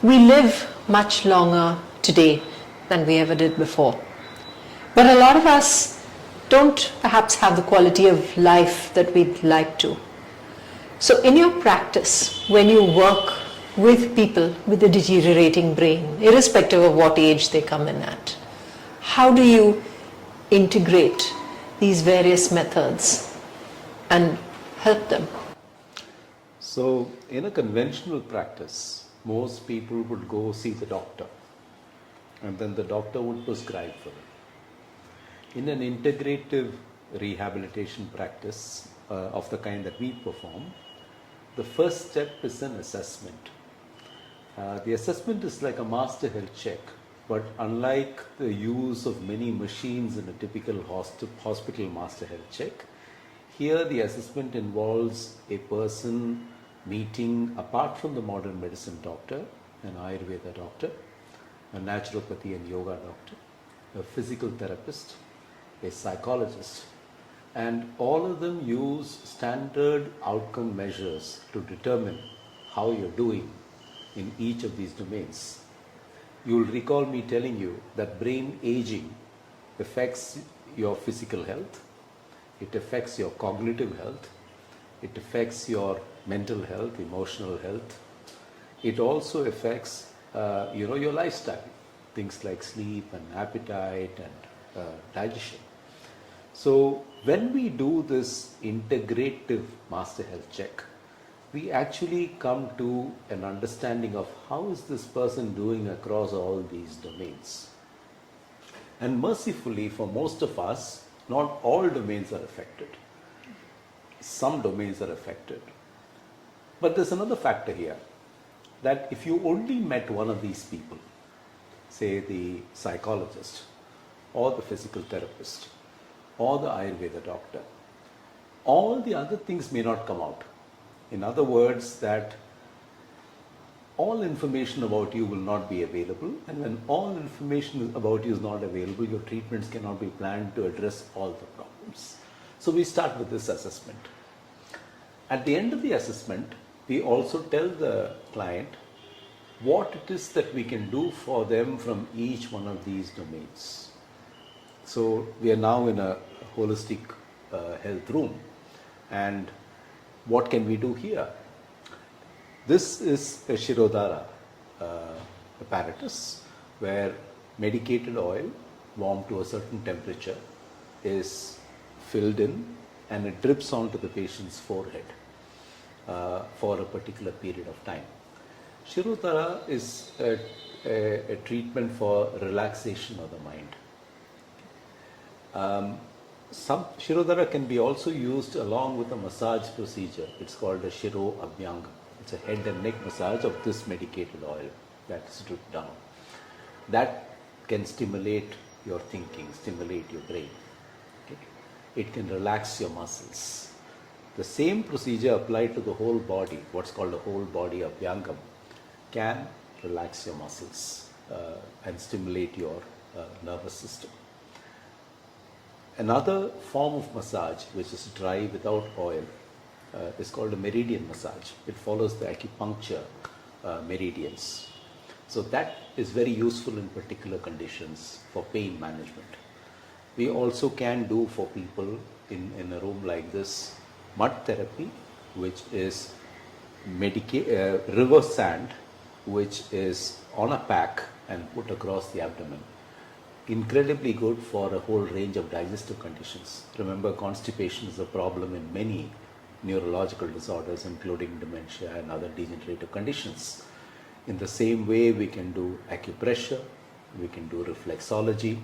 We live much longer today than we ever did before. But a lot of us don't perhaps have the quality of life that we'd like to. So in your practice, when you work with people with a deteriorating brain, irrespective of what age they come in at, how do you integrate these various methods and help them? So in a conventional practice, most people would go see the doctor and then the doctor would prescribe for them. In an integrative rehabilitation practice of the kind that we perform, the first step is an assessment. The assessment is like a master health check, but unlike the use of many machines in a typical hospital master health check, here the assessment involves a person meeting, apart from the modern medicine doctor, an Ayurveda doctor, a naturopathy and yoga doctor, a physical therapist, a psychologist, and all of them use standard outcome measures to determine how you're doing in each of these domains. You'll recall me telling you that brain aging affects your physical health, it affects your cognitive health, it affects your mental health, emotional health. It also affects your lifestyle, things like sleep and appetite and digestion. So when we do this integrative master health check, we actually come to an understanding of how is this person doing across all these domains. And mercifully for most of us, not all domains are affected. Some domains are affected. But there's another factor here, that if you only met one of these people, say the psychologist or the physical therapist or the Ayurveda doctor, all the other things may not come out. In other words, that all information about you will not be available, and when all information about you is not available, your treatments cannot be planned to address all the problems. So we start with this assessment. At the end of the assessment, we also tell the client what it is that we can do for them from each one of these domains. So we are now in a holistic health room, and what can we do here? This is a shirodhara apparatus where medicated oil warmed to a certain temperature is filled in and it drips onto the patient's forehead for a particular period of time. Shirodhara is a treatment for relaxation of the mind. Some Shirodhara can be also used along with a massage procedure. It's called a Shiro Abhyangam. It's a head and neck massage of this medicated oil that is dripped down. That can stimulate your thinking, stimulate your brain. Okay? It can relax your muscles. The same procedure applied to the whole body, what's called a whole body Abhyangam, can relax your muscles and stimulate your nervous system. Another form of massage, which is dry without oil, is called a meridian massage. It follows the acupuncture meridians. So that is very useful in particular conditions for pain management. We also can do for people in a room like this, mud therapy, which is river sand, which is on a pack and put across the abdomen. Incredibly good for a whole range of digestive conditions. Remember, constipation is a problem in many neurological disorders, including dementia and other degenerative conditions. In the same way, we can do acupressure, we can do reflexology.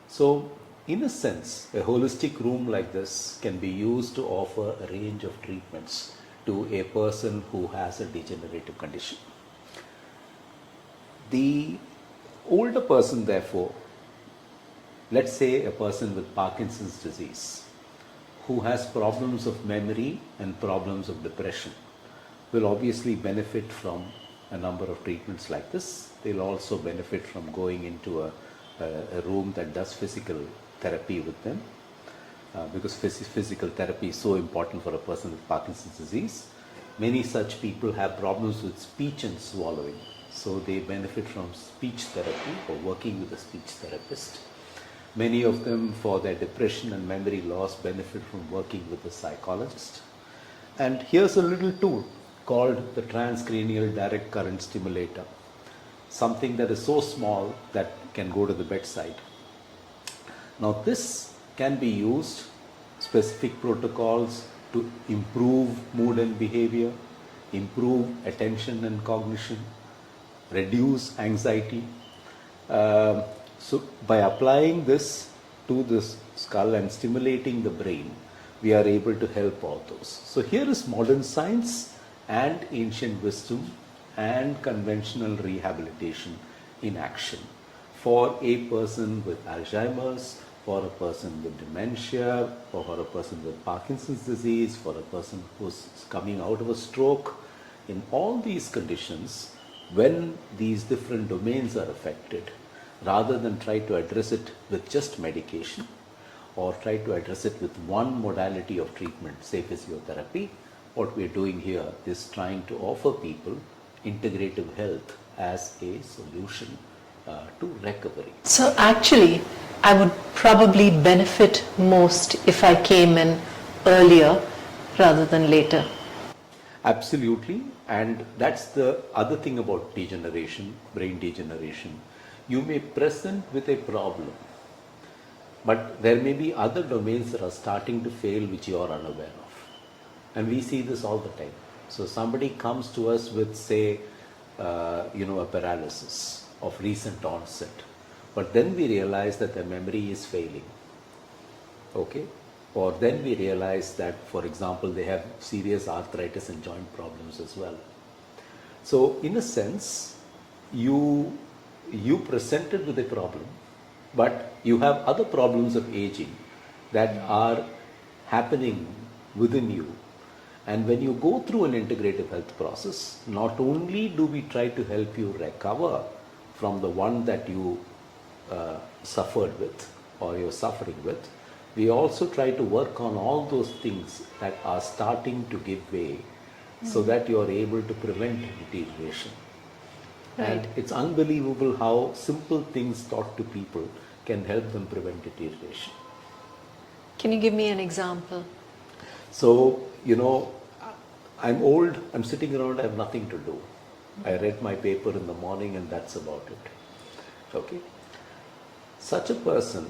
So, in a sense, a holistic room like this can be used to offer a range of treatments to a person who has a degenerative condition. The older person, therefore, let's say a person with Parkinson's disease, who has problems of memory and problems of depression, will obviously benefit from a number of treatments like this. They'll also benefit from going into a room that does physical therapy with them, because physical therapy is so important for a person with Parkinson's disease. Many such people have problems with speech and swallowing. So they benefit from speech therapy or working with a speech therapist. Many of them, for their depression and memory loss, benefit from working with a psychologist. And here's a little tool called the transcranial direct current stimulator. Something that is so small that can go to the bedside. Now this can be used, specific protocols to improve mood and behavior, improve attention and cognition, reduce anxiety. So by applying this to this skull and stimulating the brain, we are able to help all those. So here is modern science and ancient wisdom and conventional rehabilitation in action for a person with Alzheimer's, for a person with dementia, or for a person with Parkinson's disease, for a person who's coming out of a stroke. In all these conditions, when these different domains are affected, rather than try to address it with just medication or try to address it with one modality of treatment, say physiotherapy, what we're doing here is trying to offer people integrative health as a solution to recovery. So actually, I would probably benefit most if I came in earlier rather than later. Absolutely, and that's the other thing about degeneration, brain degeneration. You may present with a problem, but there may be other domains that are starting to fail which you are unaware of. And we see this all the time. So somebody comes to us with, say, a paralysis of recent onset, but then we realize that their memory is failing. Okay? Or then we realize that, for example, they have serious arthritis and joint problems as well. So in a sense, you presented with a problem, but you have other problems of aging that are happening within you. And when you go through an integrative health process, not only do we try to help you recover from the one that you suffered with or you're suffering with, we also try to work on all those things that are starting to give way so that you are able to prevent deterioration. Right. And it's unbelievable how simple things taught to people can help them prevent deterioration. Can you give me an example? So, I'm old, I'm sitting around, I have nothing to do. I read my paper in the morning and that's about it. Okay? Such a person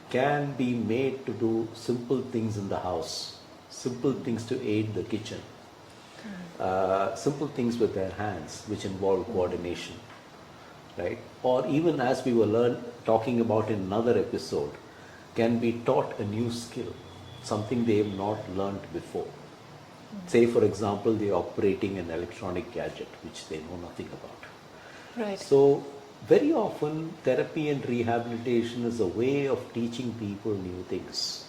can be made to do simple things in the house, simple things to aid the kitchen, simple things with their hands which involve coordination, right? Or even as we were talking about in another episode, can be taught a new skill, something they have not learned before. Say, for example, they're operating an electronic gadget which they know nothing about. Right. So very often therapy and rehabilitation is a way of teaching people new things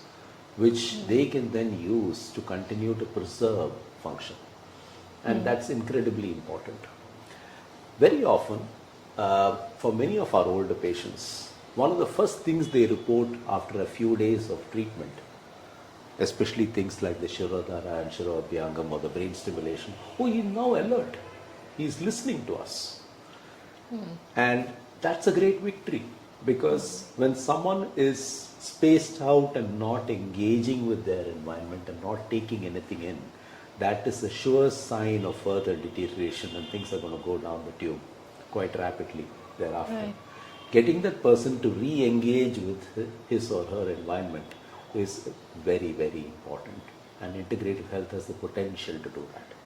which they can then use to continue to preserve function. And that's incredibly important. Very often, for many of our older patients, one of the first things they report after a few days of treatment, especially things like the shirodhara and shirodhyangam or the brain stimulation, he's now alert. He's listening to us. And that's a great victory, because when someone is spaced out and not engaging with their environment and not taking anything in, that is a sure sign of further deterioration, and things are going to go down the tube quite rapidly thereafter. Right. Getting that person to re-engage with his or her environment is very, very important, and integrative health has the potential to do that.